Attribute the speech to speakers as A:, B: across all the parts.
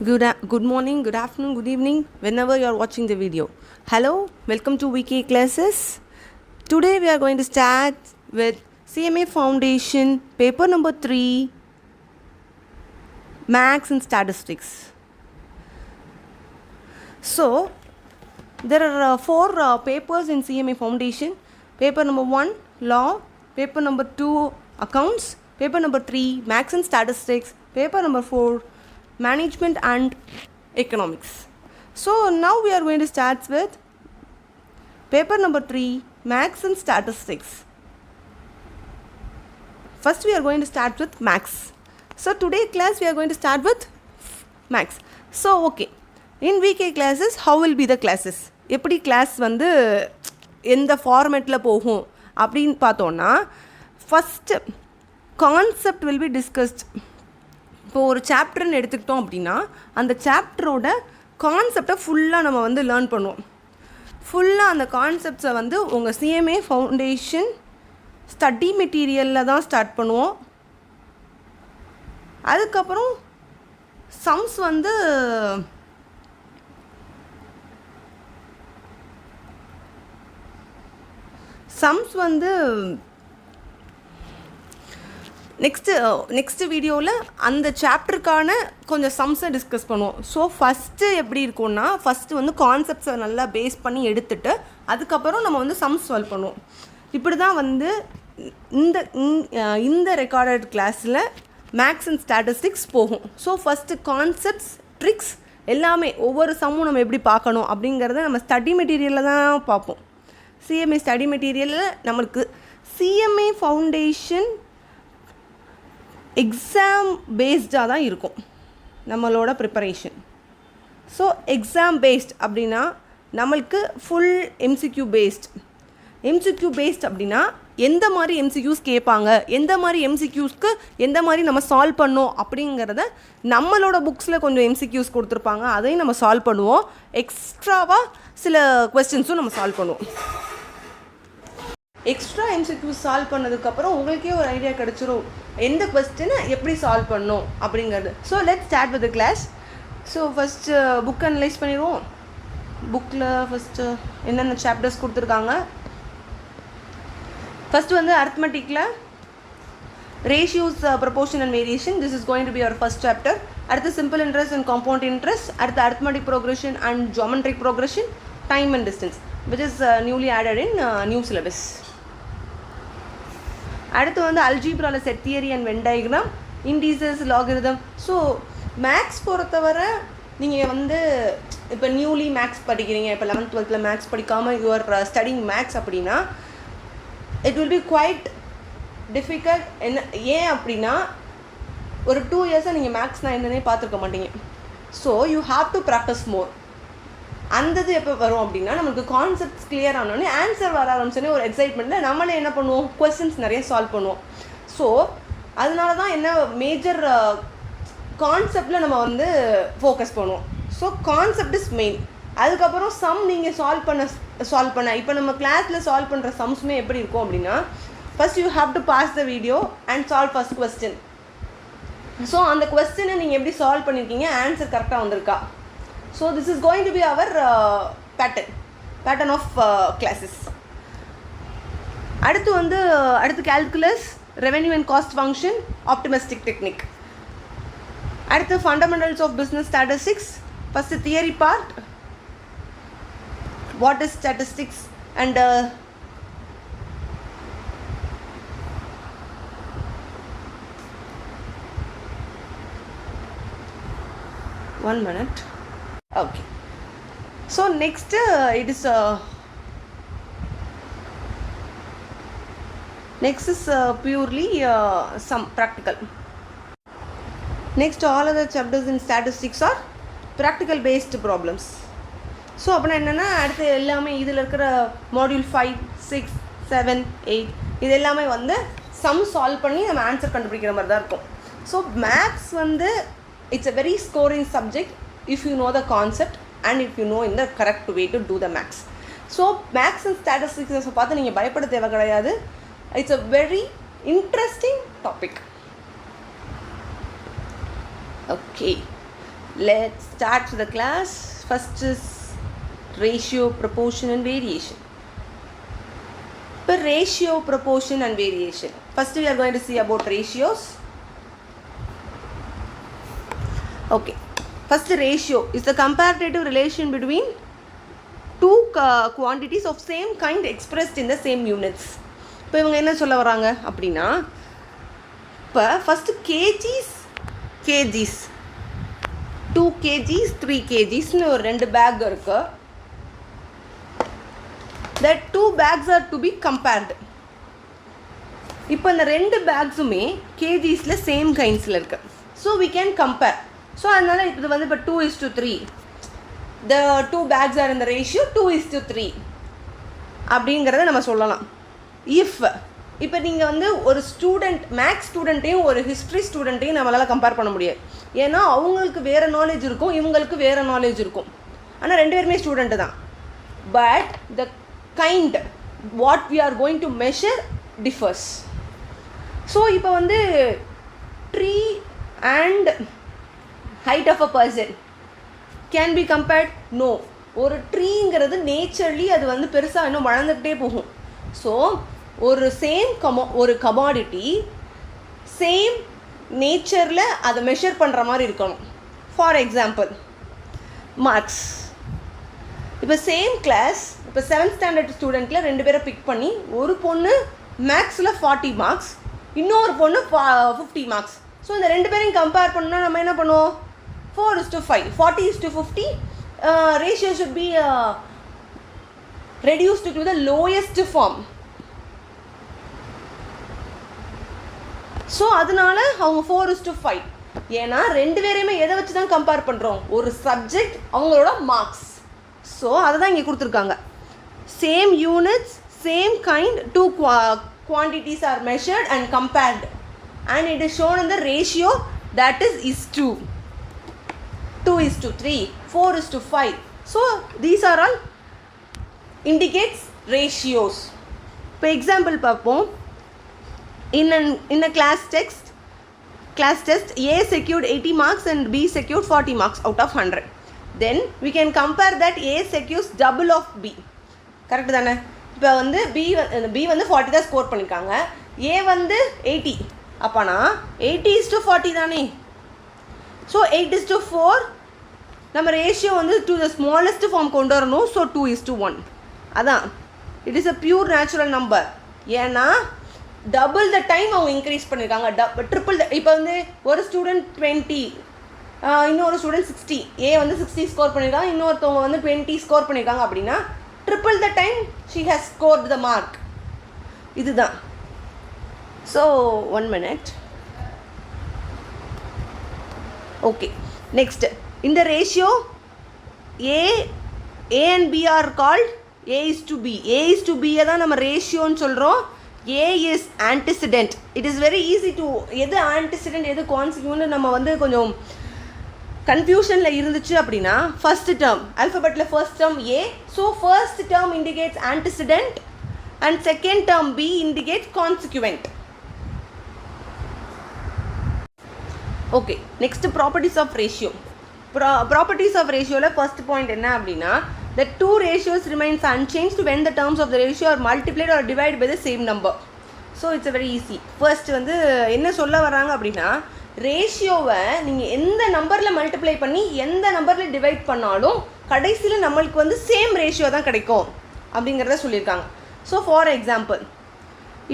A: Good morning, good afternoon, good evening, whenever you are watching the video. Hello, welcome to VK classes. Today we are going to start with CMA Foundation, paper number 3, Maths and Statistics. So, there are 4 papers in CMA Foundation. Paper number 1, Law. Paper number 2, Accounts. Paper number 3, Maths and Statistics. Paper number 4, Management and Economics. So, now we are going to start with paper number 3, Maths and Statistics. First, we are going to start with Maths. So, today class we are going to start with Maths. So, okay. In VK classes, how will be the classes? எப்படி class வந்து எந்த ஃபார்மேட்டில் போகும் அப்படின்னு பார்த்தோன்னா, first concept will be discussed. இப்போது ஒரு சாப்டர்னு எடுத்துக்கிட்டோம் அப்படின்னா, அந்த சாப்டரோட கான்செப்டை ஃபுல்லாக நம்ம வந்து லேர்ன் பண்ணுவோம். ஃபுல்லாக அந்த கான்செப்ட்ஸை வந்து உங்கள் சிஎம்ஏ ஃபவுண்டேஷன் ஸ்டடி மெட்டீரியலில் தான் ஸ்டார்ட் பண்ணுவோம். அதுக்கப்புறம் சம்ஸ் வந்து நெக்ஸ்ட்டு வீடியோவில் அந்த சாப்டருக்கான கொஞ்சம் சம்ஸை டிஸ்கஸ் பண்ணுவோம். ஸோ ஃபஸ்ட்டு எப்படி இருக்கும்னா, ஃபஸ்ட்டு வந்து கான்செப்ட்ஸை நல்லா பேஸ் பண்ணி எடுத்துகிட்டு அதுக்கப்புறம் நம்ம வந்து சம்ஸ் சால்வ் பண்ணுவோம். இப்படி தான் வந்து இந்த ரெக்கார்டட் கிளாஸில் மேக்ஸ் அண்ட் ஸ்டாட்டிஸ்டிக்ஸ் போகும். ஸோ ஃபஸ்ட்டு கான்செப்ட்ஸ், ட்ரிக்ஸ் எல்லாமே ஒவ்வொரு சம்மும் நம்ம எப்படி பார்க்கணும் அப்படிங்கிறத நம்ம ஸ்டடி மெட்டீரியலில் தான் பார்ப்போம். சிஎம்ஏ ஸ்டடி மெட்டீரியலில் நம்மளுக்கு சிஎம்ஏ ஃபவுண்டேஷன் எக்ஸாம் பேஸ்டாக தான் இருக்கும் நம்மளோட ப்ரிப்பரேஷன். ஸோ எக்ஸாம் பேஸ்ட் அப்படின்னா நம்மளுக்கு ஃபுல் எம்சிக்யூ பேஸ்ட் அப்படின்னா எந்த மாதிரி எம்சிக்யூஸ் கேட்பாங்க, எந்த மாதிரி எம்சிக்யூஸ்க்கு எந்த மாதிரி நம்ம சால்வ் பண்ணோம் அப்படிங்கிறத நம்மளோட புக்ஸில் கொஞ்சம் எம்சிக்யூஸ் கொடுத்துருப்பாங்க, அதையும் நம்ம சால்வ் பண்ணுவோம். எக்ஸ்ட்ராவாக சில கொஸ்டின்ஸும் நம்ம சால்வ் பண்ணுவோம். எக்ஸ்ட்ரா எம்சிக்யூஸ் சால்வ் பண்ணதுக்கப்புறம் உங்களுக்கே ஒரு ஐடியா கிடச்சிரும் எந்த கொஸ்டினை எப்படி சால்வ் பண்ணணும் அப்படிங்கிறது. So let's start with the class. So first book analyse பண்ணிடுவோம். புக்கில் ஃபஸ்ட்டு என்னென்ன சாப்டர்ஸ் கொடுத்துருக்காங்க. ஃபஸ்ட்டு வந்து அரித்மெட்டிக்கில் ratios, proportion and variation, this is going to be our first chapter. அடுத்து simple interest and compound interest, அடுத்து arithmetic progression and geometric progression, time and distance which is newly added in new syllabus. அடுத்து வந்து அல்ஜீப்ராவில் set theory and Venn diagram, indices, logarithm. So maths பொறுத்தவரை நீங்கள் வந்து இப்போ newly maths படிக்கிறீங்க, இப்போ 11th 12th மேக்ஸ் படிக்காமல் யூஆர் ஸ்டடிங் மேக்ஸ் அப்படின்னா it will be quite difficult. ஏன் அப்படின்னா ஒரு 2 இயர்ஸாக நீங்கள் மேக்ஸ்னால் என்னன்னே பார்த்துருக்க மாட்டீங்க. So you have to practise more. அந்தது எப்போ வரும் அப்படின்னா நம்மளுக்கு கான்செப்ட்ஸ் கிளியர் ஆனோடனே ஆன்சர் வர ஆரம்பிச்சோடனே ஒரு எக்ஸைட்மெண்ட்டில் நம்மளே என்ன பண்ணுவோம், கொஸ்டின்ஸ் நிறைய சால்வ் பண்ணுவோம். ஸோ அதனால தான் என்ன மேஜர் கான்செப்டில் நம்ம வந்து ஃபோக்கஸ் பண்ணுவோம். So concept is main. அதுக்கப்புறம் சம் நீங்கள் சால்வ் பண்ண இப்போ நம்ம கிளாஸில் சால்வ் பண்ணுற சம்ஸுமே எப்படி இருக்கும் அப்படின்னா, first you have to pause the video and solve first question. So அந்த கொஸ்டினை நீங்கள் எப்படி சால்வ் பண்ணியிருக்கீங்க, ஆன்சர் கரெக்டாக வந்திருக்கா. So this is going to be our pattern of classes. அடுத்து calculus, revenue and cost function, optimistic technique. அடுத்து fundamentals of business statistics. First theory part, what is statistics and one minute. Okay, so next it is purely some practical. Next all other chapters in statistics are practical based problems. So அப்படின்னா என்னென்னா அடுத்து எல்லாமே இதில் இருக்கிற module 5, 6, 7, 8 இது எல்லாமே வந்து some solve பண்ணி நம்ம ஆன்சர் கண்டுபிடிக்கிற மாதிரி தான் இருக்கும். ஸோ மேத்ஸ் வந்து it's a very scoring subject if you know the concept and if you know in the correct way to do the maths. So maths and statistics பார்த்து நீங்கள் பயப்பட தேவை கிடையாது. It's a very interesting topic. Okay, Let's start the class. First is ratio, proportion and variation. Per ratio, proportion and variation. First we are going to see about ratios. Okay. First ratio is the comparative relation between two quantities of same kind expressed in the same units. இப்போ இவங்க என்ன சொல்ல வராங்க அப்படின்னா, இப்போ first KGs 2 kgs 3 kgsன்னு ஒரு 2 back இருக்கு. that 2 bags are to be compared. இப்போ இந்த 2 பேக்ஸுமே கேஜிஸில் சேம் கைண்ட்ஸில் இருக்கு. So we can compare. So அதனால் இது வந்து இப்போ 2:3. the 2 bags are in the ratio 2:3 அப்படிங்கிறத நம்ம சொல்லலாம். இப்போ நீங்கள் வந்து ஒரு ஸ்டூடெண்ட், மேக்ஸ் ஸ்டூடெண்ட்டையும் ஒரு ஹிஸ்ட்ரி ஸ்டூடெண்ட்டையும் நம்மளால் கம்பேர் பண்ண முடியாது. ஏன்னா அவங்களுக்கு வேறு நாலேஜ் இருக்கும், இவங்களுக்கு வேறு நாலேஜ் இருக்கும். ஆனால் 2 பேருமே ஸ்டூடெண்ட்டு தான். But the kind what we are going to measure differs. So இப்போ வந்து tree and height of a person can be compared? No. ஒரு ட்ரீங்கிறது நேச்சர்லி அது வந்து பெருசாக இன்னும் வளர்ந்துக்கிட்டே போகும். ஸோ ஒரு ஒரு கமாடிட்டி சேம் நேச்சரில் அதை மெஷர் பண்ணுற மாதிரி இருக்கணும். For example marks. இப்போ சேம் கிளாஸ், இப்போ 7th ஸ்டாண்டர்ட் ஸ்டூடெண்ட்டில் 2 பேரை பிக் பண்ணி, ஒரு பொண்ணு மேக்ஸில் 40 மார்க்ஸ், இன்னொரு பொண்ணு 50 மார்க்ஸ். ஸோ இந்த 2 பேரையும் கம்பேர் பண்ணால் நம்ம என்ன பண்ணுவோம்? 4:5, 40:50. Ratio should be reduced to the lowest form. So அதனால அவங்க 4:5. ஏன்னா 2 பேரையுமே எதை வச்சு தான் கம்பேர் பண்ணுறோம்? ஒரு சப்ஜெக்ட், அவங்களோட மார்க்ஸ். ஸோ அதை தான் இங்கே கொடுத்துருக்காங்க. Same units, same kind, 2 quantities are measured and compared and it is shown in the ratio that is 2:3, 4:5. So these are all indicates ratios. For example பார்ப்போம். In a class test A secured 80 marks and B secured 40 marks out of 100. Then we can compare that A secures double of B. Correct தானே? இப்போ வந்து B வந்து 40 தான் score பண்ணியிருக்காங்க, A வந்து 80. அப்போனா 80:40 தானே. ஸோ 8:4 நம்ம ரேஷியோ வந்து டு த ஸ்மாலஸ்ட் ஃபார்ம் கொண்டு வரணும். ஸோ 2:1. அதான் it is a pure natural number. ஏன்னா டபுள் த டைம் அவங்க இன்க்ரீஸ் பண்ணியிருக்காங்க, ட்ரிபிள் த. இப்போ வந்து ஒரு ஸ்டூடெண்ட் 20, இன்னொரு ஸ்டூடெண்ட் 60. ஏ வந்து 60 ஸ்கோர் பண்ணியிருக்காங்க, இன்னொருத்தவங்க வந்து 20 ஸ்கோர் பண்ணியிருக்காங்க. அப்படின்னா triple the time she has scored the mark. இதுதான். So 1 minute. Okay, next. இந்த ratio A and B are called A:B. A:B தான் நம்ம ரேஷியோன்னு சொல்கிறோம். A is antecedent. It is very easy to, எது antecedent எது consequent நம்ம வந்து கொஞ்சம் கன்ஃபியூஷனில் இருந்துச்சு அப்படின்னா, ஃபர்ஸ்ட் டேர்ம் ஆல்ஃபபெட்டில் first term A. So first term indicates antecedent and second term B indicates consequent. Okay, next properties of ratio. Properties of ரேஷியோவில் ஃபர்ஸ்ட் பாயிண்ட் என்ன அப்படின்னா, the 2 ratios remains unchanged when the terms of the ratio are multiplied or divided by the same number. So it's a very easy. First வந்து என்ன சொல்ல வராங்க அப்படின்னா, ரேஷியோவை நீங்கள் எந்த நம்பரில் மல்டிப்ளை பண்ணி எந்த நம்பரில் டிவைட் பண்ணாலும் கடைசியில் நம்மளுக்கு வந்து சேம் ரேஷியோ தான் கிடைக்கும் அப்படிங்கிறத சொல்லியிருக்காங்க. ஸோ ஃபார் எக்ஸாம்பிள்,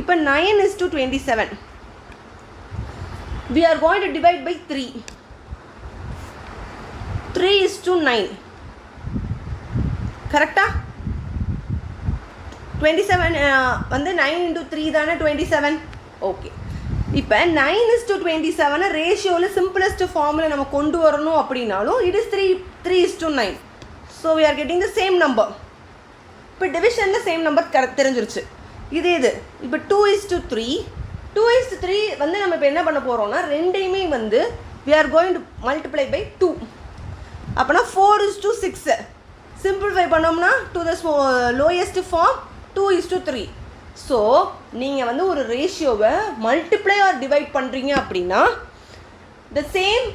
A: இப்போ 9:27. we are going to divide by 3. 3:9. கரெக்டா? 27 வந்து 9 into 3 தானே 27. ஓகே, இப்போ 9:27 ரேஷியோவில் சிம்பிளஸ்ட் ஃபார்மில் நம்ம கொண்டு வரணும் அப்படின்னாலும் it is 3:9. So we are getting the same number. இப்போ டிவிஷனில் சேம் நம்பர் தெரிஞ்சிருச்சு. இது இப்போ 2:3 வந்து நம்ம இப்போ என்ன பண்ண போகிறோம்னா, ரெண்டையுமே வந்து we are going to multiply by 2. அப்போனா 4:6. சிம்பிளிஃபை பண்ணோம்னா to the lowest form 2:3. So நீங்கள் வந்து ஒரு ரேஷியோவை மல்டிப்ளை ஆர் டிவைட் பண்ணுறீங்க அப்படின்னா த சேம்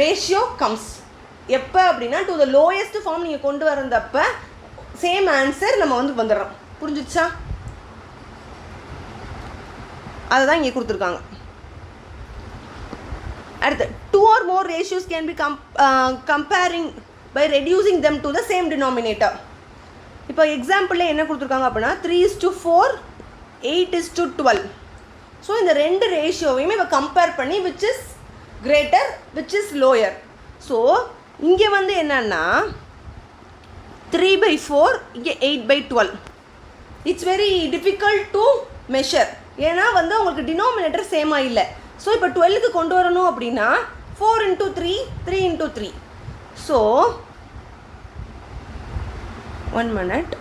A: ரேஷியோ கம்ஸ். எப்போ அப்படின்னா டு த லோயஸ்ட் ஃபார்ம் நீங்கள் கொண்டு வரந்தப்போ சேம் ஆன்சர் நம்ம வந்து வந்துடுறோம். புரிஞ்சிச்சா? அதை தான் இங்கே கொடுத்துருக்காங்க. அடுத்து 2 or more ratios can be comparing by reducing them to the same denominator. இப்போ எக்ஸாம்பிளில் என்ன கொடுத்துருக்காங்க அப்படின்னா 3:4 8:12. ஸோ இந்த ரெண்டு ரேஷியோவையுமே இப்போ கம்பேர் பண்ணி which is greater which is lower. So இங்கே வந்து என்னன்னா 3/4 இங்கே 8/12. It's very difficult to measure. ஏன்னா வந்து உங்களுக்கு டினாமினேட்டர் சேமாக இல்லை. ஸோ இப்போ 12க்கு கொண்டு வரணும் அப்படின்னா 4 × 3 3 × 3. So 1 minute.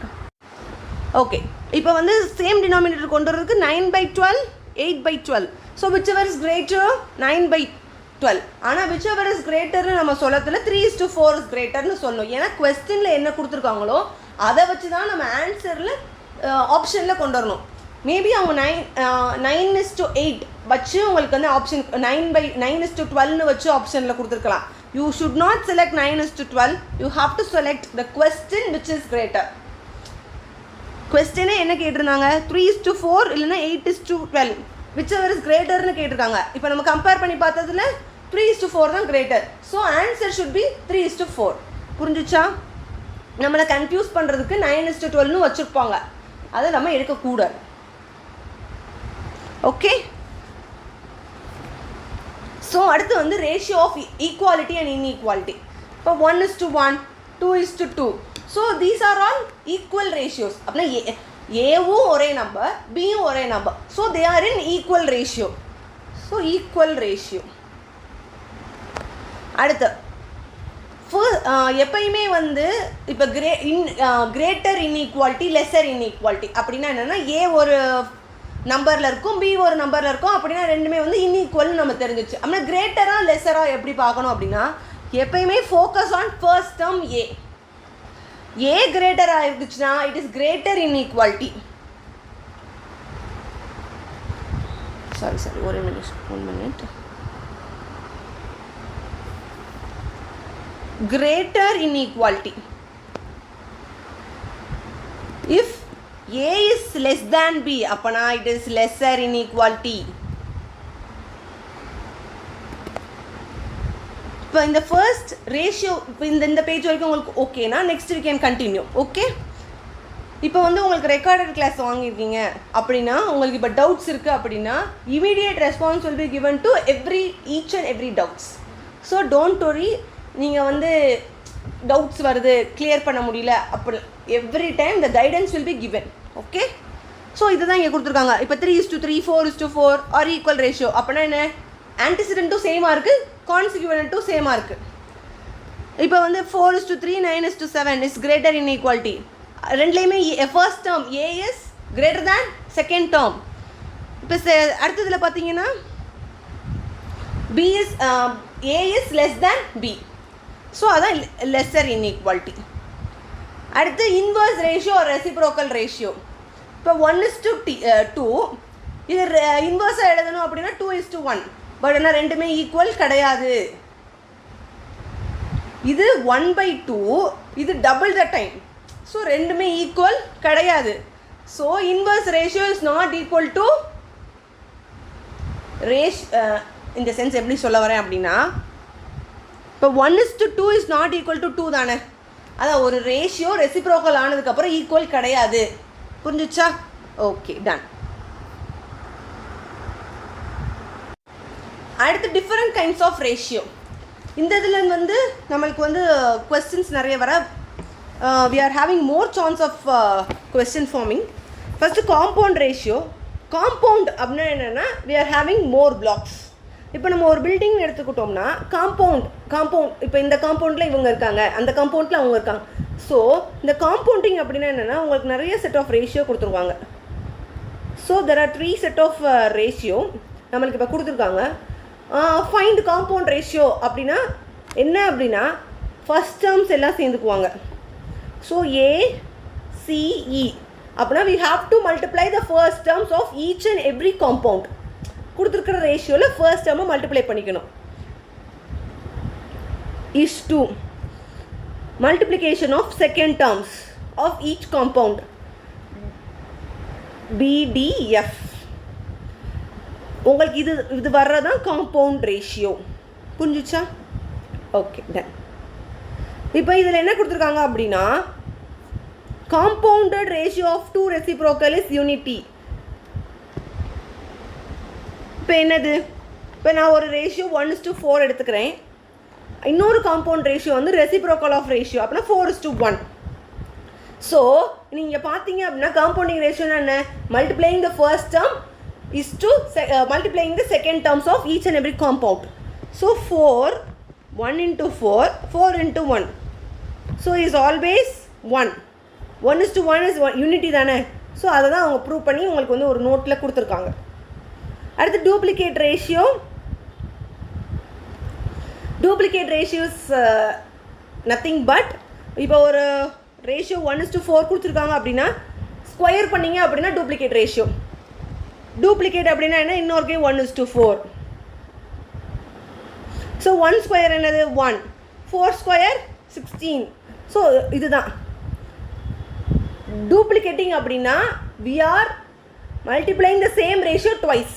A: ஓகே, இப்போ வந்து சேம் டினாமினேட்டர் கொண்டு வரதுக்கு 9/12 8/12. So which ever is greater 9/12. ஆனால் விச் எவர் இஸ் கிரேட்டர்னு நம்ம சொல்லத்தில் 3:4 இஸ் கிரேட்டர்னு சொல்லணும். ஏன்னா கொஸ்டினில் என்ன கொடுத்துருக்காங்களோ அதை வச்சு தான் நம்ம ஆன்சரில் ஆப்ஷனில் கொண்டு வரணும். மேபி அவங்க 9:8 வச்சு உங்களுக்கு வந்து ஆப்ஷன் 9/9:12 வச்சு ஆப்ஷனில் கொடுத்துருக்கலாம். You should not select 9:12. You have to select the question which is greater. கொஸ்டினே என்ன கேட்டிருந்தாங்க? 3:4 இல்லைன்னா 8:12 விச் எவர் இஸ் கிரேட்டர்னு கேட்டிருக்காங்க. இப்போ நம்ம கம்பேர் பண்ணி பார்த்ததுல 3:4 தான் greater. So answer should be 3:4. புரிஞ்சிச்சா? நம்மளை கன்ஃபியூஸ் பண்ணுறதுக்கு 9:12ன்னு வச்சுருப்பாங்க. அதை நம்ம எடுக்கக்கூடாது. ஓகே, ஸோ அடுத்து வந்து ratio of equality and inequality. இப்போ 1:1 2:2. So these are all equal ratios. அப்படின்னா ஏவும் ஒரே நம்பர் பியும் ஒரே number. So they are in equal ratio. So equal ratio. அடுத்து எப்பயுமே வந்து இப்போ கிரேட்டர் இன்இக்வாலிட்டி லெஸர் இன்இக்வாலிட்டி அப்படின்னா என்னென்னா ஏ ஒரு நம்பரில் இருக்கும் பி ஒரு நம்பரில் இருக்கும். அப்படின்னா ரெண்டுமே வந்து இன்இக்வல்னு நம்ம தெரிஞ்சிச்சு. அப்படின்னா கிரேட்டராக லெஸராக எப்படி பார்க்கணும் அப்படின்னா எப்பயுமே ஃபோக்கஸ் ஆன் ஃபர்ஸ்ட் டேர்ம் ஏ. ஏ கிரேட்டராக இருந்துச்சுன்னா it is greater inequality. Sorry ஒரு minute. greater inequality. If A is less than B, அப்பனா it is lesser inequality. இப்போ இந்த ஃபர்ஸ்ட் ரேஷியோ இப்போ இந்த பேஜ் வரைக்கும் உங்களுக்கு ஓகேனா next we can continue. Okay, இப்போ வந்து உங்களுக்கு ரெக்கார்டட் கிளாஸ் வாங்கியிருக்கீங்க அப்படின்னா உங்களுக்கு இப்போ டவுட்ஸ் இருக்குது அப்படின்னா immediate response will be given to each and every doubts. So don't worry. நீங்கள் வந்து டவுட்ஸ் வருது கிளியர் பண்ண முடியல அப்படி every time the guidance will be given. Okay, so இதுதான் இங்கே கொடுத்துருக்காங்க. இப்போ 3:3 4:4 ஆர் ஈக்குவல் ரேஷியோ. அப்படின்னா என்ன? ஆன்டிசிடென்ட்டும் சேமாக இருக்குது, கான்சிக்யூவன்ட்டும் சேமாக இருக்குது. இப்போ வந்து 4:3 9:7 இஸ் கிரேட்டர் இன்இக்வாலிட்டி. ரெண்டுலேயுமே first term A is greater than second term. இப்போ அடுத்ததில் பார்த்தீங்கன்னா B is A is less than B. So அதான் லெஸர் இன்இக்வாலிட்டி. அடுத்து இன்வர்ஸ் ரேஷியோ ரெசிப்ரோக்கல் ரேஷியோ. இப்போ 1:2 இது இன்வர்ஸாக எழுதணும் அப்படின்னா 2:1. பட் ஆனால் ரெண்டுமே ஈக்குவல் கிடையாது. இது 1/2, இது டபுள் த டைம். ஸோ ரெண்டுமே ஈக்குவல் கிடையாது. So inverse ratio is not equal to இந்த சென்ஸ் எப்படி சொல்ல வரேன் அப்படின்னா இப்போ 1:2 இஸ் நாட் ஈக்குவல் டு 2 தானே. அதான் ஒரு ரேஷியோ ரெசிப்ரோக்கல் ஆனதுக்கப்புறம் ஈக்குவல் கிடையாது. புரிஞ்சிச்சா? Okay, done. அடுத்து டிஃப்ரெண்ட் கைண்ட்ஸ் ஆஃப் ரேஷியோ. இந்த இதில் வந்து நம்மளுக்கு வந்து கொஸ்டின்ஸ் நிறைய வர we are having more chance of question forming. First compound ratio. Compound அப்படின்னா என்னென்னா we are having more blocks. இப்போ நம்ம ஒரு பில்டிங் எடுத்துக்கிட்டோம்னா காம்பவுண்ட் இப்போ இந்த காம்பவுண்டில் இவங்க இருக்காங்க, அந்த காம்பவுண்டில் அவங்க இருக்காங்க. ஸோ இந்த காம்பவுண்டிங் அப்படின்னா என்னென்னா உங்களுக்கு நிறைய செட் ஆஃப் ரேஷியோ கொடுத்துருவாங்க. So there are 3 set of ratio நம்மளுக்கு இப்போ கொடுத்துருக்காங்க. ஃபைண்ட் காம்பவுண்ட் ரேஷியோ அப்படின்னா என்ன அப்படின்னா ஃபர்ஸ்ட் டேர்ம்ஸ் எல்லாம் சேர்ந்துக்குவாங்க. ஸோ ACE அப்படின்னா we have to multiply the first terms of each and every compound. கொடுத்துருக்கிற ரேஷியோவில் ஃபர்ஸ்ட் டேர்மை மல்டிப்ளை பண்ணிக்கணும். is 2 multiplication of second terms of each compound BDF. உங்களுக்கு இது வர்றதான் காம்பவுண்ட் ரேஷியோ. புரிஞ்சுச்சா? Okay done. இப்போ இதில் என்ன கொடுத்துருக்காங்க அப்படின்னா compounded ratio of two reciprocal is unity. இப்போ என்னது, இப்போ நான் ஒரு ரேஷியோ 1:4 எடுத்துக்கிறேன். இன்னொரு காம்பவுண்ட் ரேஷியோ வந்து ரெசிப்ரோக்கல் ஆஃப் ரேஷியோ அப்படின்னா 4:1. ஸோ நீங்கள் பார்த்தீங்க அப்படின்னா காம்பவுண்டிங் ரேஷியோனா என்ன, multiplying the first term is to multiplying the second terms of each and every compound. So 4, 1 into 4, 4 into 1. So is always 1. 1:1 is unity தானே. ஸோ அதை தான் அவங்க ப்ரூவ் பண்ணி உங்களுக்கு வந்து ஒரு நோட்டில் கொடுத்துருக்காங்க. அடுத்து duplicate ratio. Duplicate ratios nothing but, இப்போ ஒரு ரேஷியோ 1:4 கொடுத்துருக்காங்க அப்படின்னா ஸ்கொயர் பண்ணிங்க அப்படின்னா டூப்ளிகேட் ரேஷியோ. டூப்ளிகேட் அப்படின்னா என்ன, இன்னொரு 1:4. ஸோ 1 ஸ்கொயர் என்னது 1, 4 ஸ்கொயர் 16. ஸோ இதுதான் டூப்ளிகேட்டிங் அப்படின்னா we are multiplying the same ratio twice.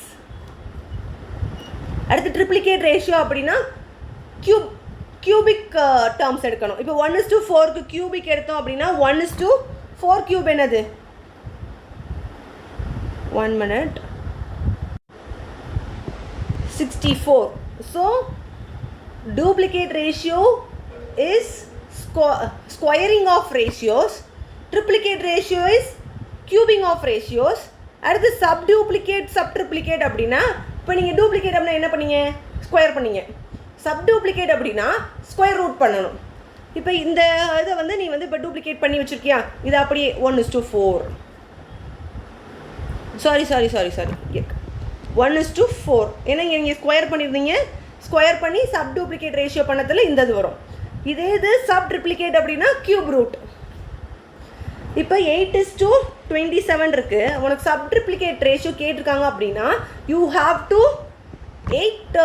A: அடுத்து ட்ரிப்ளிகேட் ரேஷியோ அப்படின்னா கியூபிக் டேர்ம்ஸ் எடுக்கணும். இப்போ 1:4க்கு கியூபிக் எடுத்தோம் அப்படின்னா 1:4 கியூப் என்னது, 1 minute, 64. So duplicate ratio is squaring of ratios. Triplicate ratio is cubing of ratios. அடுத்து subtriplicate அப்படின்னா, இப்போ நீங்கள் டூப்ளிகேட் அப்படின்னா என்ன பண்ணீங்க, ஸ்கொயர் பண்ணீங்க. சப்டூப்ளிகேட் அப்படின்னா ஸ்கொயர் ரூட் பண்ணணும். இப்போ இந்த இதை வந்து நீ வந்து இப்போ டூப்ளிகேட் பண்ணி வச்சுருக்கியா, இது அப்படியே 1:4. சாரி 1:4. ஏன்னா இங்கே ஸ்கொயர் பண்ணியிருந்தீங்க, ஸ்கொயர் பண்ணி சப் டூப்ளிகேட் ரேஷியோ பண்ணதில் இந்த இது வரும். இதே இது சப் ட்ரிப்ளிகேட் அப்படின்னா கியூப் ரூட். இப்போ 8:27 இருக்குது. உனக்கு சப் ட்ரிப்ளிகேட் ரேஷியோ கேட்டிருக்காங்க அப்படின்னா you have to 8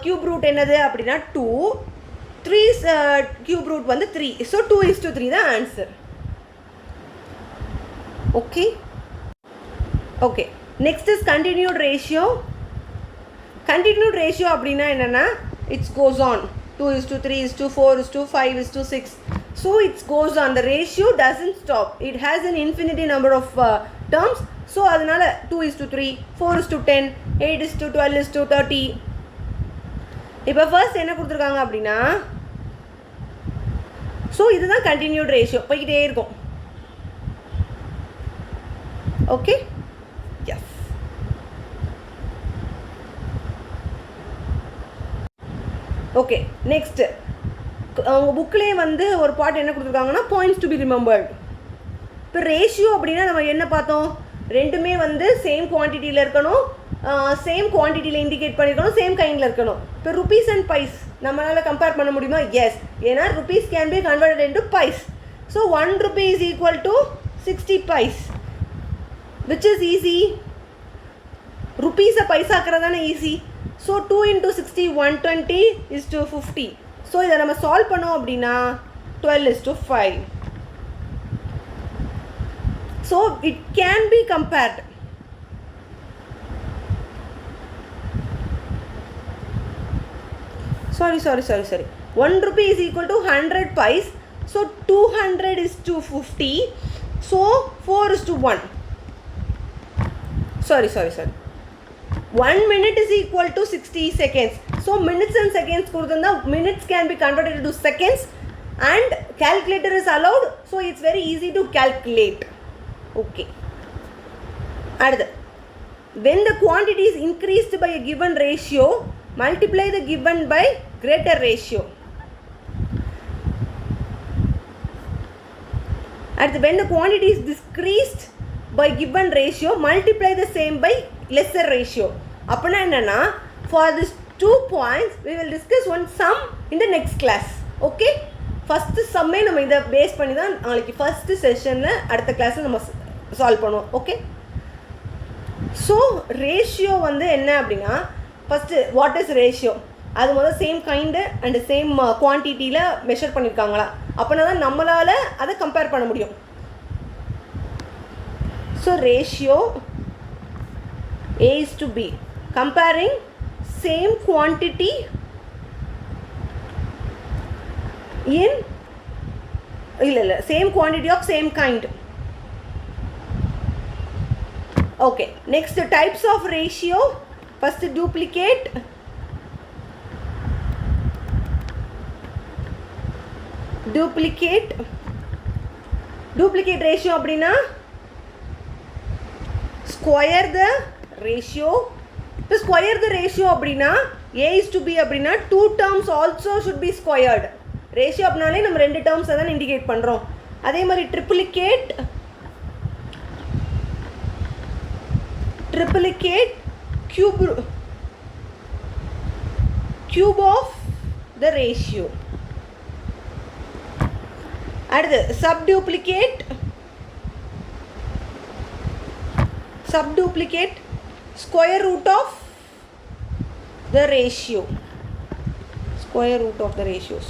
A: cube root என்னது அப்படின்னா 2, 3 கியூப் ரூட் வந்து 3. ஸோ 2:3 தான் answer. Okay okay. Next is continued ratio. Continued ratio அப்படின்னா என்னென்னா it's goes on 2:3:4:5:6. So it's goes on, the ratio doesn't stop, it has an infinity number of terms. So அதனால 2:3, 4:10, 8:12:30. இப்போ first என்ன கொடுத்துருக்காங்க அப்படின்னா, so இதுதான் continued ratio, போய்கிட்டே இருக்கும். Okay yes. ஓகே நெக்ஸ்ட்டு அவங்க புக்கிலே வந்து ஒரு பார்ட் என்ன கொடுத்துருக்காங்கன்னா பாயிண்ட்ஸ் டு பி ரிமெம்பர்டு. இப்போ ரேஷியோ அப்படின்னா நம்ம என்ன பார்த்தோம், ரெண்டுமே வந்து சேம் குவான்டிட்டியில் இருக்கணும், சேம் குவான்டிட்டியில் இண்டிகேட் பண்ணியிருக்கணும், சேம் கைண்டில் இருக்கணும். இப்போ ருபீஸ் அண்ட் பைஸ் நம்மளால் கம்பேர் பண்ண முடியுமா? எஸ், ஏன்னா rupees can be converted into paise. So 1 rupee is equal to 60 paise, which is easy. Rupees a paisa ஆக்குறதானே easy. So 2 into 60, 120 is to 50. So இதை நம்ம சால்வ் பண்ணோம் அப்படின்னா 12:5. So it can be compared. Sorry. 1 rupee is equal to 100 paise. So 200 is to 50. So 4:1. Sorry. 1 minute is equal to 60 seconds. So minutes and seconds கொடுத்தா minutes can be converted into seconds and calculator is allowed. So it's very easy to calculate. Okay. அடுத்து, when the quantity is increased by a given ratio, multiply the given by greater ratio. அடுத்து, when the quantity is decreased by given ratio, multiply the same by lesser ratio. அப்படின்னா என்னன்னா, for this 2 points we will discuss one sum in the next class. Okay, first sum நம்ம இதை base பண்ணி தான் நாளைக்கு first செஷனில் அடுத்த கிளாஸில் நம்ம சால்வ் பண்ணுவோம். ஓகே, ஸோ ரேஷியோ வந்து என்ன அப்படின்னா, ஃபஸ்ட்டு வாட் இஸ் ரேஷியோ, அது முதல்ல சேம் கைண்டு அண்ட் சேம் குவான்டிட்டியில் மெஷர் பண்ணியிருக்காங்களா அப்படின்னா தான் நம்மளால் அதை கம்பேர் பண்ண முடியும். So ratio A is to B, comparing same quantity in same quantity of same kind. Okay, next types of ratio. First duplicate, ratio அப்படினா square the ratio. இப்போ square the ratio அப்படினா A is to B அப்படினா two terms also should be squared. ratio அப்படினாலே நம்ம ரெண்டு terms தான் indicate பண்றோம். அதே மாதிரி triplicate cube of the ratio. அடுத்து subduplicate square root of the ratio.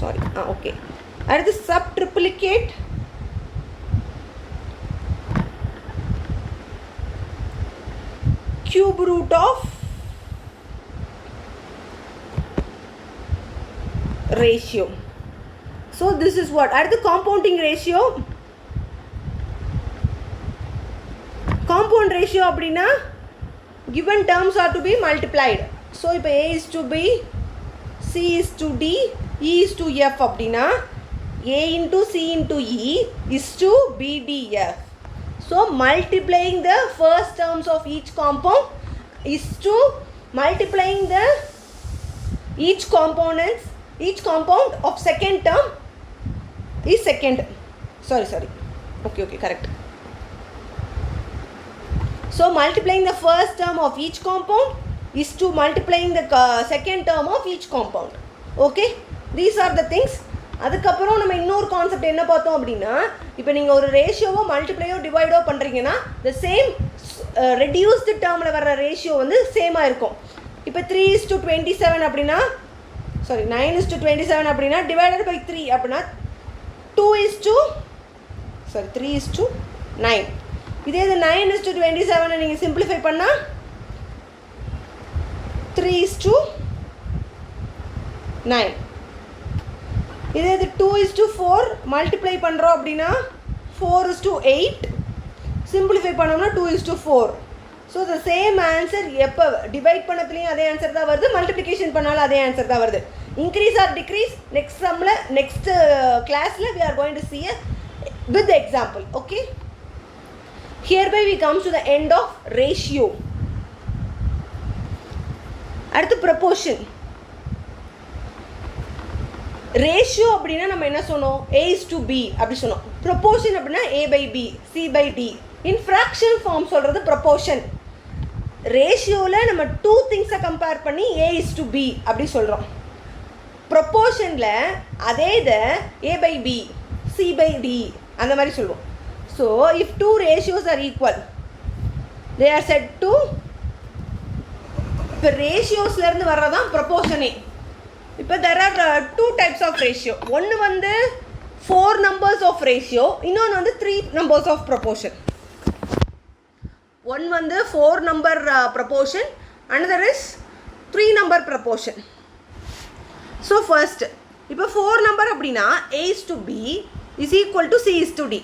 A: Sorry. Okay. அடுத்து subtriplicate cube root of ratio. So this is what? At the compounding ratio. Compound ratio அப்படினா given terms are to be multiplied. So இப்போ A is to B, C is to D, E is to F அப்படினா A into C into E is to B D F. So multiplying the first terms of each compound is to multiplying the each compound of second term is second. Sorry. Okay, correct. So multiplying the first term of each compound is to multiplying the second term of each compound. Okay, these are the things. அதுக்கப்புறம் நம்ம இன்னொரு concept என்ன பார்த்தோம் அப்படின்னா, இப்போ நீங்கள் ஒரு ரேஷியோவோ மல்டிப்ளையோ டிவைடோ பண்ணுறீங்கன்னா the same reduced termல வர்ற ரேஷியோ வந்து சேமாக இருக்கும். இப்போ 3:27 அப்படின்னா 9:27 அப்படின்னா டிவைடட் பை 3 அப்படின்னா 3:9. இதே இது 9:27 நீங்கள் சிம்பிளிஃபை பண்ணால் 3:9. இதே இது 2:4 மல்டிப்ளை பண்ணுறோம் அப்படின்னா 4:8. சிம்பிளிஃபை பண்ணோம்னா 2:4. ஸோ த சேம் ஆன்சர் எப்போ டிவைட் பண்ணத்துலேயும் அதே ஆன்சர் தான் வருது, மல்டிப்ளிகேஷன் பண்ணாலும் அதே ஆன்சர் தான் வருது. இன்க்ரீஸ் ஆர் டிக்ரீஸ் நெக்ஸ்ட் கிளாஸில் we are going to see with the example. Okay, hereby we come to the end of ratio. அடுத்து proportion. ரேஷியோ அப்படின்னா நம்ம என்ன சொன்னோம், A is to B அப்படி சொன்னோம். ப்ரொபோர்ஷன் அப்படின்னா A by B, C by D. In fraction form சொல்கிறது proportion. ரேஷியோவில் நம்ம டூ திங்ஸை கம்பேர் பண்ணி A is to B அப்படி சொல்கிறோம். ப்ரொபோர்ஷனில் அதே இதை A by B, C by D அந்த மாதிரி சொல்லுவோம். So if two ratios are equal they are set to, இப்போ ரேஷியோஸ்லேருந்து வர்றதான் ப்ரொபோர்ஷனே. இப்போ there are two types of ratio. ஒன்று வந்து 4 numbers of ratio, இன்னொன்று வந்து 3 numbers of proportion. ஒன்று வந்து 4 number proportion, another is 3 number proportion. So first, இப்போ 4 number அப்படின்னா A is to B is equal to C is to D.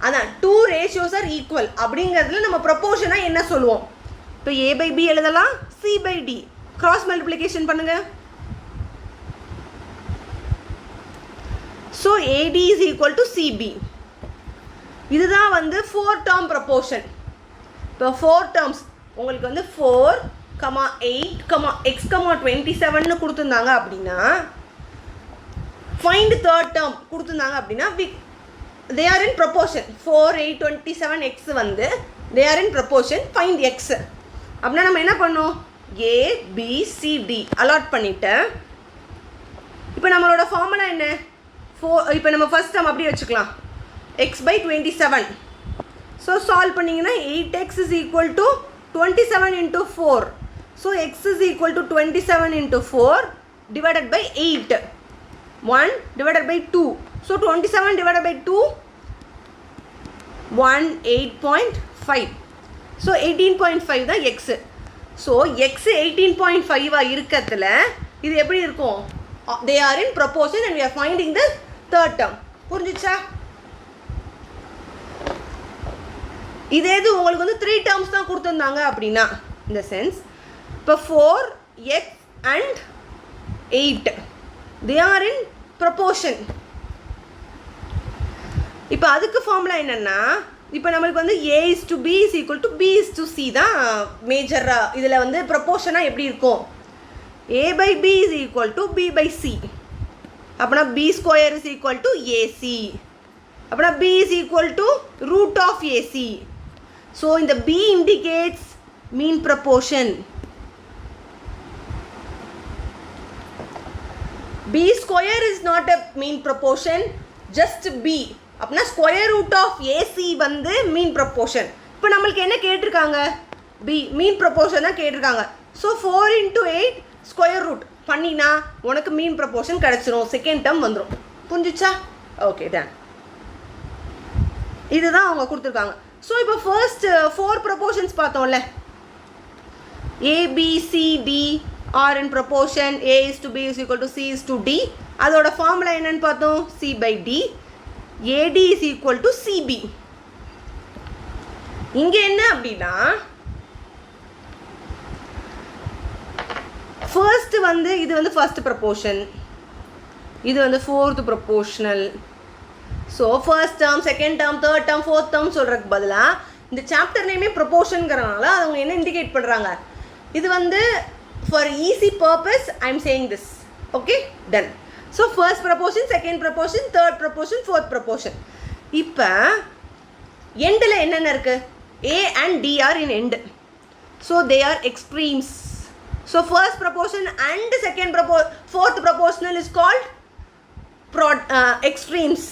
A: அதான் 2 ratios are equal அப்படிங்கிறதுல நம்ம ப்ரொபோர்ஷனாக என்ன சொல்லுவோம். இப்போ A by B எழுதலாம், C by D. cross multiplication பண்ணுங்கள். So AD is equal to CB. இதுதான் வந்து 4 term proportion. இப்போ 4 terms உங்களுக்கு வந்து 4, 8, x, 27 கொடுத்துருந்தாங்க அப்படின்னா, find third term கொடுத்துருந்தாங்க அப்படின்னா they are in proportion. 4, 8, 27 x வந்து they are in proportion. Find x. அப்படின்னா நம்ம என்ன பண்ணோம், A, B, C, D allot பண்ணிவிட்டேன். இப்போ நம்மளோட ஃபார்முலா என்ன, இப்போ நம்ம ஃபஸ்ட் டைம் அப்படியே வச்சுக்கலாம், x by 27. ஸோ சால்வ் பண்ணிங்கன்னா 8x is equal to 27 into 4. So x is equal to 27 into 4 divided by 8. 1 divided by 2. So 27 divided by 2 18.5. So 18.5 தான் எக்ஸு. ஸோ எக்ஸு 18.5 இருக்கிறதுல இது எப்படி இருக்கும்? They are in proportion and we are finding the third term. புரிஞ்சிச்சா? இதே இது உங்களுக்கு வந்து 3 டேர்ம்ஸ் தான் கொடுத்துருந்தாங்க அப்படின்னா, இந்த சென்ஸ் இப்போ 4x and 8 they are in proportion. இப்போ அதுக்கு ஃபார்முலா என்னென்னா, இப்போ நம்மளுக்கு வந்து a is to b is equal to b is to c தான் மேஜராக. இதில் வந்து ப்ரொபோர்ஷனாக எப்படி இருக்கும்? a by b is equal to b by c. அப்படின்னா b square is equal to ac. அப்படின்னா b is equal to root of ac. So இந்த b indicates mean proportion. b square is not a mean proportion, just b. அப்படின்னா square root of AC வந்து மீன் proportion. இப்போ நம்மளுக்கு என்ன கேட்டிருக்காங்க? B மீன் proportion தான் கேட்டிருக்காங்க. ஸோ 4 into 8 ஸ்கொயர் ரூட் பண்ணினா உனக்கு மீன் ப்ரொப்போர்ஷன் கிடச்சிரும், செகண்ட் டேர்ம் வந்துடும். புரிஞ்சிச்சா? Okay done. இதுதான் அவங்க கொடுத்துருக்காங்க. ஸோ இப்போ ஃபர்ஸ்ட் 4 ப்ரொப்போர்ஷன்ஸ் பார்த்தோம்ல, ABCD are in proportion A is to B is equal to C is to D. அதோட ஃபார்முலா என்னன்னு பார்த்தோம்? C by D. AD is equal to CB. இங்கே என்ன அப்படின்னா, ஃபர்ஸ்ட் வந்து இது வந்து ஃபர்ஸ்ட் ப்ரொப்போர்ஷன், இது வந்து fourth proportional. So first term, second term, third term, fourth term சொல்கிறதுக்கு பதிலாக இந்த சாப்டர் நேமே ப்ரொப்போர்ஷனுங்கிறனால அவங்க என்ன இண்டிகேட் பண்ணுறாங்க? இது வந்து for easy purpose I am saying this. Okay done. So first proportion, second proportion, third proportion, fourth proportion. இப்போ எண்டில் என்னென்ன இருக்குது? A and D are in end. So they are extremes. So first proportion and second fourth proportional is called extremes.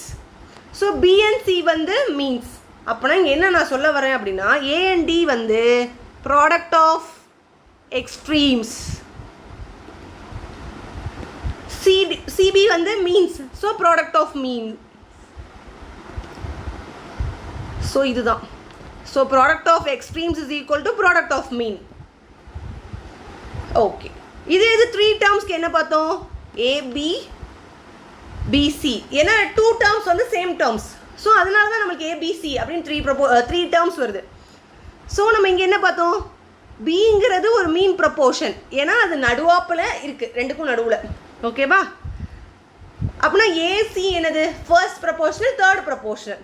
A: So B and C வந்து means. அப்போனா இங்கே என்ன நான் சொல்ல வரேன் அப்படின்னா, ஏ அண்ட் டி வந்து ப்ராடக்ட் ஆஃப் எக்ஸ்ட்ரீம்ஸ். சிபி வந்து means. So product of mean. So இதுதான். So product of extremes is equal to product of mean. Okay, இது 3 டேர்ம்ஸ்க்கு என்ன பார்த்தோம்? AB BC. ஏன்னா 2 டேர்ம்ஸ் வந்து சேம் டேர்ம்ஸ். ஸோ அதனால தான் நம்மளுக்கு ஏபிசி அப்படின்னு 3 டேர்ம்ஸ் வருது. ஸோ நம்ம இங்கே என்ன பார்த்தோம்? பிங்கிறது ஒரு மீன் ப்ரொப்போர்ஷன். ஏன்னா அது நடுவாப்பில் இருக்குது, ரெண்டுக்கும் நடுவில். ஓகேவா? அப்படின்னா ஏசி என்னது? First proportional, third proportional.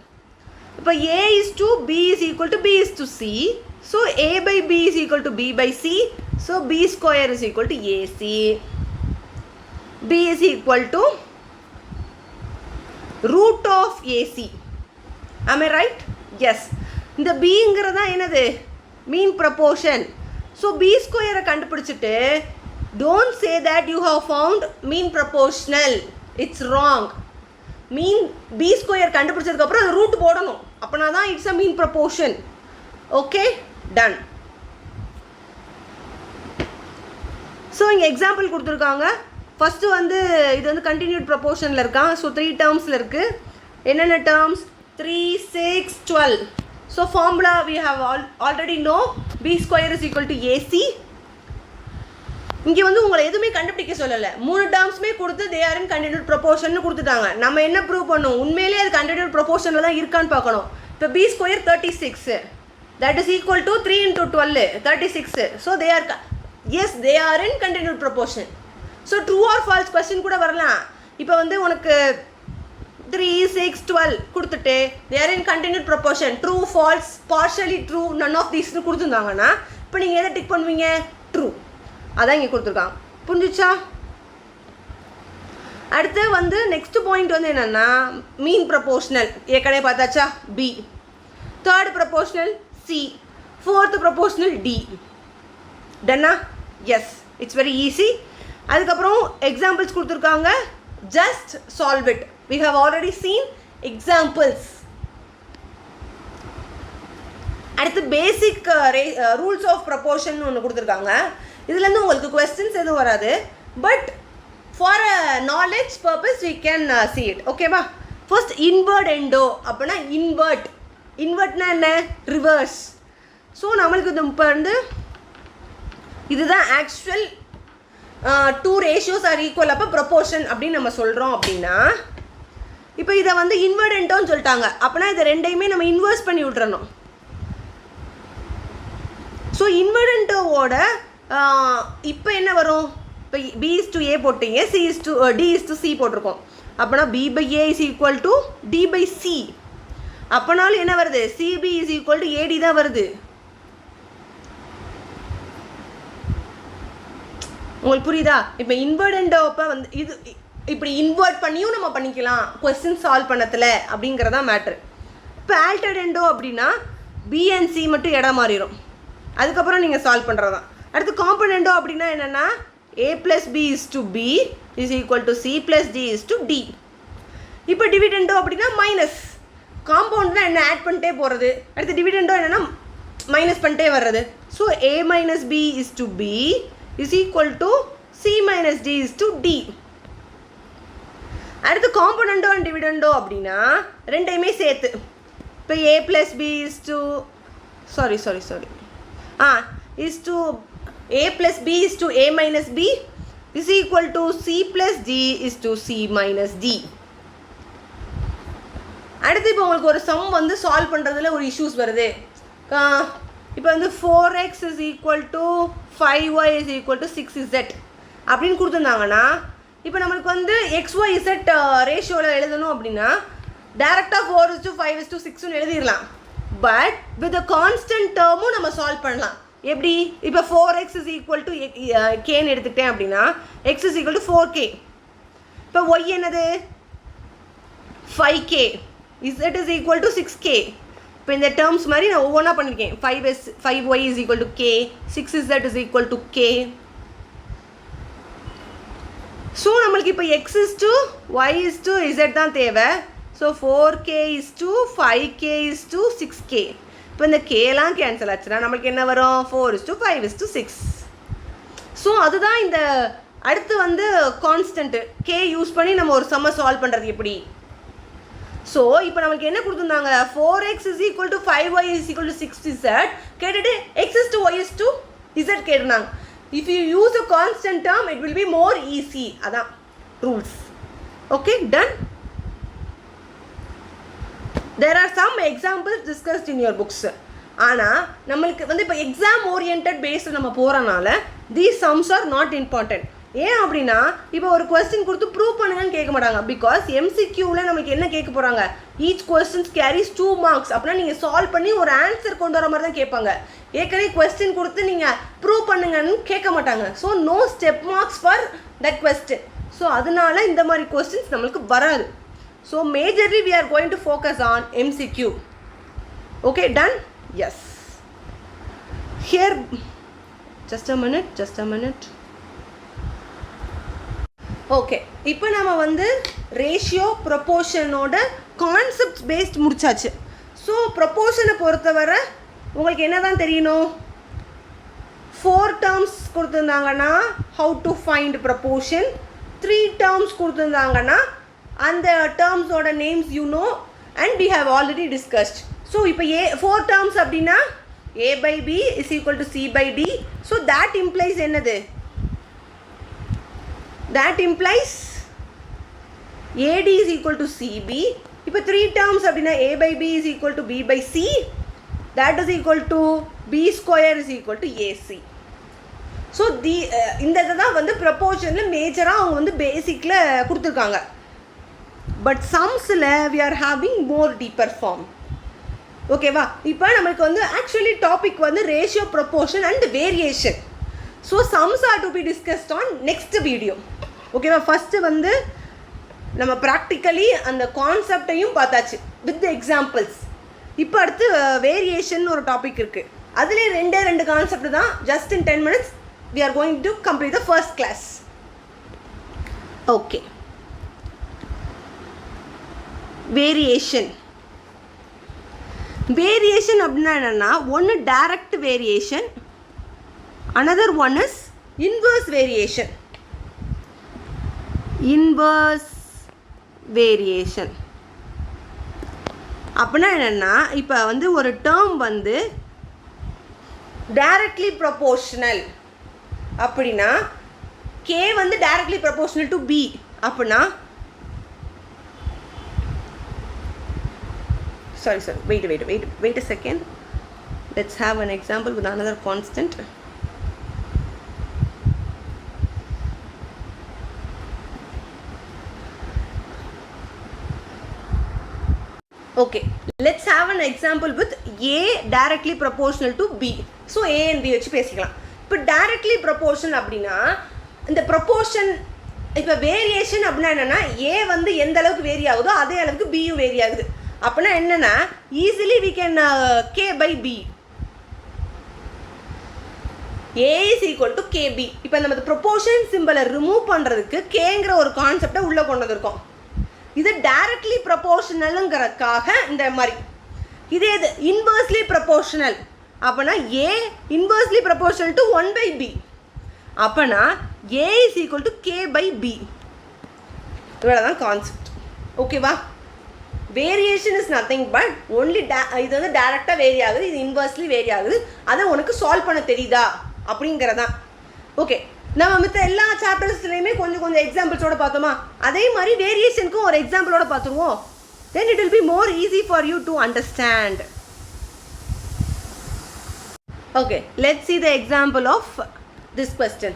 A: இப்போ A is to B is equal to B is to C. So A by B is equal to B by C. So B square is equal to AC. B is equal to root of AC. Am I right? S. இந்த பிங்கிறது தான் என்னது? மீன் proportion. So B ஸ்கொயரை கண்டுபிடிச்சிட்டு don't say that you have found mean proportional. It's wrong. mean b square கண்டுபிடிச்சதுக்கு அப்புறம் அது root போடணும். அப்பனா தான் it's a mean proportion. Okay done. So இங்கே எக்ஸாம்பிள் கொடுத்துருக்காங்க. ஃபஸ்ட்டு வந்து இது வந்து கண்டினியூட் ப்ரொப்போர்ஷனில் இருக்கான். ஸோ 3 டேர்ம்ஸில் இருக்குது. என்னென்ன terms? 3, 6, 12. So formula we have already know b square is equal to ac. இங்கே வந்து உங்களை எதுவுமே கண்டுபிடிக்க சொல்லலை. 3 டேர்ம்ஸுமே கொடுத்து தே ஆர் இன் கண்டினியூட் ப்ரொப்போர்ஷன் கொடுத்துட்டாங்க. நம்ம என்ன ப்ரூவ் பண்ணணும்? உண்மையிலே அது கண்டினியூட் ப்ரொப்போர்ஷனில் தான் இருக்கான்னு பார்க்கணும். இப்போ B square 36, that is equal to 3 into 12, 36. So they are yes they are in continued proportion. So true or false question கூட வரலாம். இப்போ வந்து உனக்கு 3, 6, 12 கொடுத்துட்டு they are in continued proportion, true, false, partially true, none of தீஸ்னு கொடுத்துருந்தாங்கன்னா இப்போ நீங்கள் எதை டிக் பண்ணுவீங்க? ட்ரூ. அதான் இங்கே கொடுத்துருக்காங்க. புரிஞ்சிச்சா? அடுத்து வந்து நெக்ஸ்ட் பாயிண்ட் வந்து என்னென்னா, மீன் ப்ரொப்போர்ஷனல் ஏற்கனவே பார்த்தாச்சா? B. Third proportional C. Fourth proportional D. டன்னா? Yes, it's very easy. அதுக்கப்புறம் எக்ஸாம்பிள்ஸ் கொடுத்துருக்காங்க. Just solve it. We have already seen examples. அடுத்து பேசிக் ரூல்ஸ் ஆஃப் ப்ரொப்போர்ஷன் ஒன்று கொடுத்துருக்காங்க. இதுலேருந்து உங்களுக்கு கொஸ்டின்ஸ் எதுவும் வராது, but for a knowledge purpose we can see it. ஓகேவா? ஃபர்ஸ்ட் இன்வர்ட் எண்டோ அப்படின்னா இன்வெர்ட்னா என்ன, ரிவர்ஸ். ஸோ நம்மளுக்கு இது இப்போ வந்து இதுதான் actual two ratios are equal அப்போ ப்ரொபோர்ஷன் அப்படின்னு நம்ம சொல்கிறோம். அப்படின்னா இப்போ இதை வந்து இன்வெர்ட் எண்டோன்னு சொல்லிட்டாங்க அப்படின்னா இதை ரெண்டையுமே நம்ம இன்வெர்ஸ் பண்ணி விட்றணும். ஸோ இன்வெர்ட் எண்டோவோட இப்போ என்ன வரும், இப்போ B/A போட்டீங்க, D/C போட்டிருக்கோம். அப்போனா B/A is equal to D/C. அப்போனாலும் என்ன வருது, CB is equal to AD தான் வருது. உங்களுக்கு புரியுதா? இப்போ இன்வெர்ட் எண்டோப்போ வந்து இது இப்படி இன்வெர்ட் பண்ணியும் நம்ம பண்ணிக்கலாம் கொஸ்டின் சால்வ் பண்ணத்தில் அப்படிங்கிறதா மேட்ரு. இப்போ ஆல்டர்ட் எண்டோ அப்படின்னா B and C மட்டும் இடம் மாறிடும், அதுக்கப்புறம் நீங்கள் சால்வ் பண்ணுறது தான். அடுத்து காம்பனெண்டோ அப்படின்னா என்னென்னா A plus B is to B is equal to C plus D is to D. இப்போ டிவிடெண்டோ அப்படின்னா மைனஸ், காம்பவுண்ட்னா என்ன ஆட் பண்ணிட்டே போகிறது. அடுத்து டிவிடெண்டோ என்னென்னா மைனஸ் பண்ணிட்டே வர்றது. So A minus B is to B is equal to C minus D is to D. அடுத்து காம்பனெண்டோ அண்ட் டிவிடெண்டோ அப்படின்னா ரெண்டையுமே சேர்த்து. இப்போ A plus B is to is to A plus B is to A minus B is equal to C plus D is to C minus D. அடுத்து இப்போ உங்களுக்கு ஒரு some வந்து சால்வ் பண்ணுறதுல ஒரு இஷ்யூஸ் வருது. இப்போ வந்து 4x is equal to 5y is equal to 6z அப்படின்னு கொடுத்துருந்தாங்கன்னா இப்போ நம்மளுக்கு வந்து XYZ ரேஷியோவில் எழுதணும் அப்படின்னா டேரெக்டாக 4:5:6ன்னு எழுதிடலாம். பட் வித் கான்ஸ்டன்ட் டேர்மும் நம்ம சால்வ் பண்ணலாம். எப்படி, இப்போ 4x is equal to kன்னு எடுத்துக்கிட்டேன் அப்படின்னா x is equal to 4k. இப்போ y என்னது 5k, z is equal to 6k. இப்போ இந்த டேர்ம்ஸ் மாதிரி நான் ஒவ்வொன்றா பண்ணியிருக்கேன். 5y is equal to k, 6z is equal to k. So நம்மளுக்கு இப்போ x is to y is to z தான் தேவை. So 4k is to 5k is to 6k. இப்போ இந்த கேலாம் கேன்சல் ஆச்சுன்னா நம்மளுக்கு என்ன வரும், 4:5:6. ஸோ அதுதான் இந்த அடுத்து வந்து கான்ஸ்டன்ட்டு கே யூஸ் பண்ணி நம்ம ஒரு சம்ம சால்வ் பண்ணுறது எப்படி. ஸோ இப்போ நம்மளுக்கு என்ன கொடுத்துருந்தாங்க, 4x is equal to 5y is equal to 6z கேட்டுட்டு x is to y is to z கேட்டுருந்தாங்க. If you use a constant term, it will be more easy. அதான் rules. Okay, done. There are some examples discussed in your books. ஆனால் நம்மளுக்கு வந்து இப்போ exam orient based நம்ம போகிறனால these sums are not important. ஏன் அப்படின்னா இப்போ ஒரு கொஸ்டின் கொடுத்து ப்ரூவ் பண்ணுங்கன்னு கேட்க மாட்டாங்க. பிகாஸ் MCQவில் நம்மளுக்கு என்ன கேட்க போகிறாங்க, ஈச் கொஸ்டின்ஸ் கேரிஸ் 2 marks. அப்படின்னா நீங்கள் சால்வ் பண்ணி ஒரு ஆன்சர் கொண்டு வர மாதிரி தான் கேட்பாங்க. ஏற்கனவே கொஸ்டின் கொடுத்து நீங்கள் ப்ரூவ் பண்ணுங்கன்னு கேட்க மாட்டாங்க. So no step marks for that question. So அதனால இந்த மாதிரி கொஸ்டின்ஸ் நம்மளுக்கு வராது. So majorly we are going to focus on MCQ. Okay, done? Yes. Here, just a minute. Okay, இப்போ நம்ம வந்து ரேஷியோ ப்ரொப்போர்ஷனோட கான்செப்ட்ஸ் பேஸ்ட் முடிச்சாச்சு. ஸோ ப்ரொப்போர்ஷனை பொறுத்தவரை உங்களுக்கு என்ன தான் தெரியணும், 4 terms கொடுத்துருந்தாங்கன்னா how to find proportion, 3 terms கொடுத்துருந்தாங்கன்னா அந்த டேர்ம்ஸோட names you know and we have already discussed. So இப்போ 4 terms அப்படின்னா A/B is equal to C/D. ஸோ that implies என்னது, that implies AD is equal to CB. இப்போ 3 terms அப்படின்னா A/B is equal to B/C. that is equal to B square is equal to AC. So இந்த இதை தான் வந்து ப்ரொப்போர்ஷனில் மேஜராக அவங்க வந்து பேசிக்கில் கொடுத்துருக்காங்க. பட் சம்ஸில் we are having more deeper form. ஓகேவா, இப்போ நம்மளுக்கு வந்து ஆக்சுவலி டாபிக் வந்து ratio, proportion and variation. So sums are to be discussed on next video. ஓகேவா, ஃபஸ்ட்டு வந்து நம்ம ப்ராக்டிக்கலி அந்த கான்செப்டையும் பார்த்தாச்சு வித் எக்ஸாம்பிள்ஸ். இப்போ அடுத்து வேரியேஷன் ஒரு டாபிக் இருக்குது. அதுலேயே 2 கான்செப்ட் தான். Just in 10 minutes we are going to complete the first class. Okay, variation அப்படின்னா என்னென்னா, ஒன்று direct variation, another one is inverse variation. அப்படின்னா என்னென்னா இப்போ வந்து ஒரு டேர்ம் வந்து டைரக்ட்லி ப்ரொபோர்ஷனல் அப்படின்னா கே வந்து டைரக்ட்லி ப்ரொபோர்ஷனல் டு பி அப்படின்னா sorry wait a second, let's have an example with another constant. Okay, let's have an example with A directly proportional to B. So A and B வச்சு பேசிக்கலாம். இப்போ directly proportional அப்படின்னா இந்த proportion இப்போ variation அப்படின்னா என்னென்னா A வந்து எந்த அளவுக்கு வேரி ஆகுதோ அதே அளவுக்கு Bயும் வேரி ஆகுது. அப்படின்னா என்னென்னா easily we can K by B. A is equal to KB. இப்போ நம்ம ப்ரொபோர்ஷன் சிம்பிளை ரிமூவ் பண்ணுறதுக்கு கேங்கிற ஒரு கான்செப்டை உள்ளே கொண்டு வந்திருக்கோம். இது டைரக்ட்லி ப்ரொபோர்ஷனலுங்கிறதுக்காக இந்த மாதிரி. இதே இது இன்வர்ஸ்லி ப்ரொபோர்ஷனல் அப்போனா ஏ இன்வர்ஸ்லி ப்ரொபோர்ஷனல் டு 1/B அப்போனா A is equal to K by B. இவ்வளோ தான் கான்செப்ட். ஓகேவா? Variation is nothing but only இது வந்து டைரெக்டாக வேரி ஆகுது, இது இன்வர்ஸ்லி வேரி ஆகுது. அதை உனக்கு சால்வ் பண்ண தெரியுதா அப்படிங்கிறதான். ஓகே, நம்ம மித்த எல்லா சாப்டர்ஸ்லையுமே கொஞ்சம் எக்ஸாம்பிள்ஸோட பார்த்தோமா, அதே மாதிரி வேரியேஷனுக்கும் ஒரு எக்ஸாம்பிளோட பார்த்துருவோம். Then it will be more easy for you to understand. Okay, let's see the example of this question.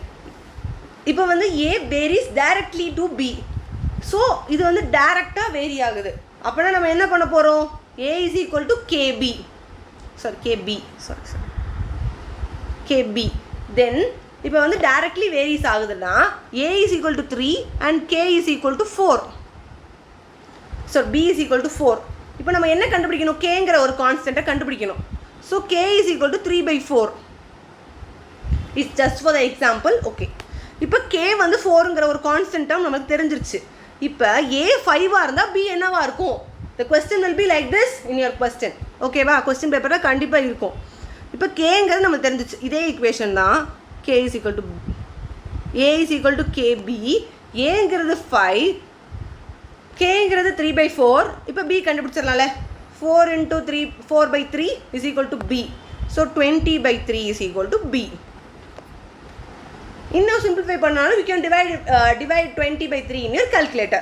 A: இப்போ வந்து A varies directly to B. So இது வந்து டைரெக்டாக வேரி ஆகுது. அப்படின்னா நம்ம என்ன பண்ண போகிறோம்? A is equal to KB. KB. தென் இப்போ வந்து டைரக்ட்லி வேரிஸ் ஆகுதுன்னா A is equal to 3 and K is equal to 4. So B is equal to 4. இப்போ நம்ம என்ன கண்டுபிடிக்கணும்? கேங்கிற ஒரு கான்ஸ்டண்ட்டை கண்டுபிடிக்கணும். So K is equal to 3/4. It's just for the example. Okay, இப்போ K வந்து 4ங்கிற ஒரு கான்ஸ்டண்ட்டாக நமக்கு தெரிஞ்சிருச்சு. இப்போ A 5ஆக இருந்தால் B என்னவா இருக்கும்? The question will be like this in your question. ஓகேவா? கொஸ்டின் பேப்பரில் கண்டிப்பாக இருக்கும். இப்போ கேங்கிறது நமக்கு தெரிஞ்சிச்சு. இதே ஈக்குவேஷன் தான். K is equal to A is equal to KB. ஏங்கிறது 5, கேங்கிறது 3/4. இப்போ B கண்டுபிடிச்சிடலாம்ல. 4 into 3 4/3 is equal to B. So 20/3 is equal to B. இன்னும் சிம்பிளிஃபை பண்ணாலும் we can divide 20/3 in your calculator.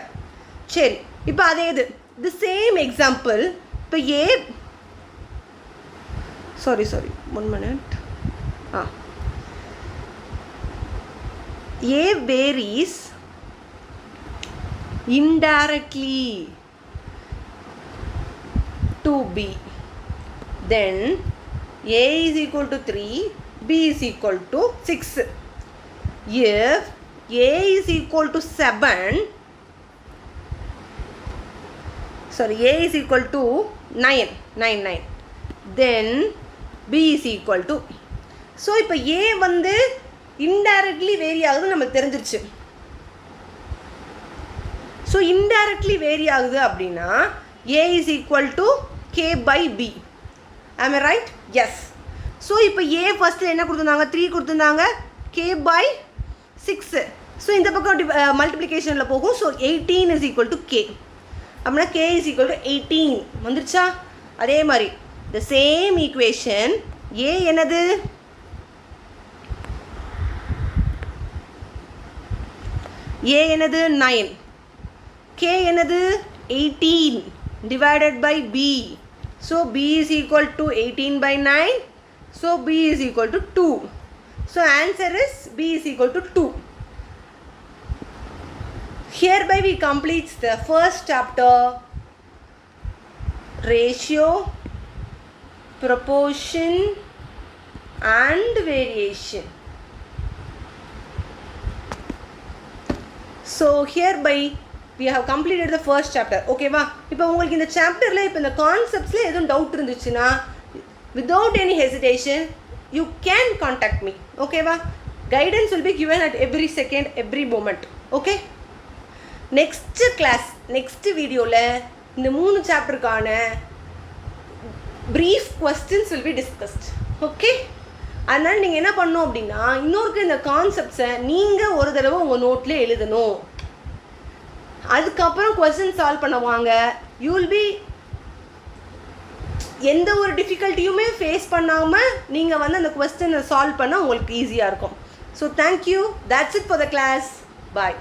A: சரி, இப்போ அதே இது the same example. இப்போ A sorry 1 minute. A varies indirectly to B. Then A is equal to 3, B is equal to 6. If A is equal to 7, A is equal to 9, then B is equal to. So இப்போ A வந்து indirectly vary ஆகுது நமக்கு தெரிஞ்சிருச்சு. So indirectly vary ஆகுது அப்படின்னா A is equal to K by B. Am I right? Yes. So இப்போ A ஃபஸ்ட்டில் என்ன கொடுத்துருந்தாங்க? 3 கொடுத்துருந்தாங்க. K by 6. ஸோ இந்த பக்கம் மல்டிப்ளிகேஷனில் போகும். So 18 is equal to K. அப்படின்னா K is equal to 18 வந்துருச்சா? அதே மாதிரி the same equation A என்னது? A என்னது? 9. K என்னது? 18 divided by B. So B is equal to 18/9. So B is equal to 2. So answer is B is equal to 2. Hereby we complete the first chapter, ratio, proportion and variation. So hereby we have completed the first chapter. ஓகேவா? இப்போ உங்களுக்கு இந்த சாப்டரில் இப்போ இந்த கான்செப்ட்ஸில் எதுவும் doubt இருந்துச்சுன்னா without any hesitation you can contact me. ஓகேவா? Guidance will be given at every second, every moment. Okay? Next class, next வீடியோவில் இந்த 3 சாப்டருக்கான brief questions will be discussed. Okay, அதனால் நீங்கள் என்ன பண்ணணும் அப்படின்னா இன்னொருக்கு இந்த கான்செப்ட்ஸை நீங்கள் ஒரு தடவை உங்கள் நோட்டில் எழுதணும். அதுக்கப்புறம் கொஸ்டின் சால்வ் பண்ண வாங்க. யூ வில் பி எந்த ஒரு டிஃபிகல்ட்டியுமே ஃபேஸ் பண்ணாமல் நீங்கள் வந்து அந்த கொஸ்டினை சால்வ் பண்ண உங்களுக்கு ஈஸியாக இருக்கும். So thank you, that's it for the class. Bye.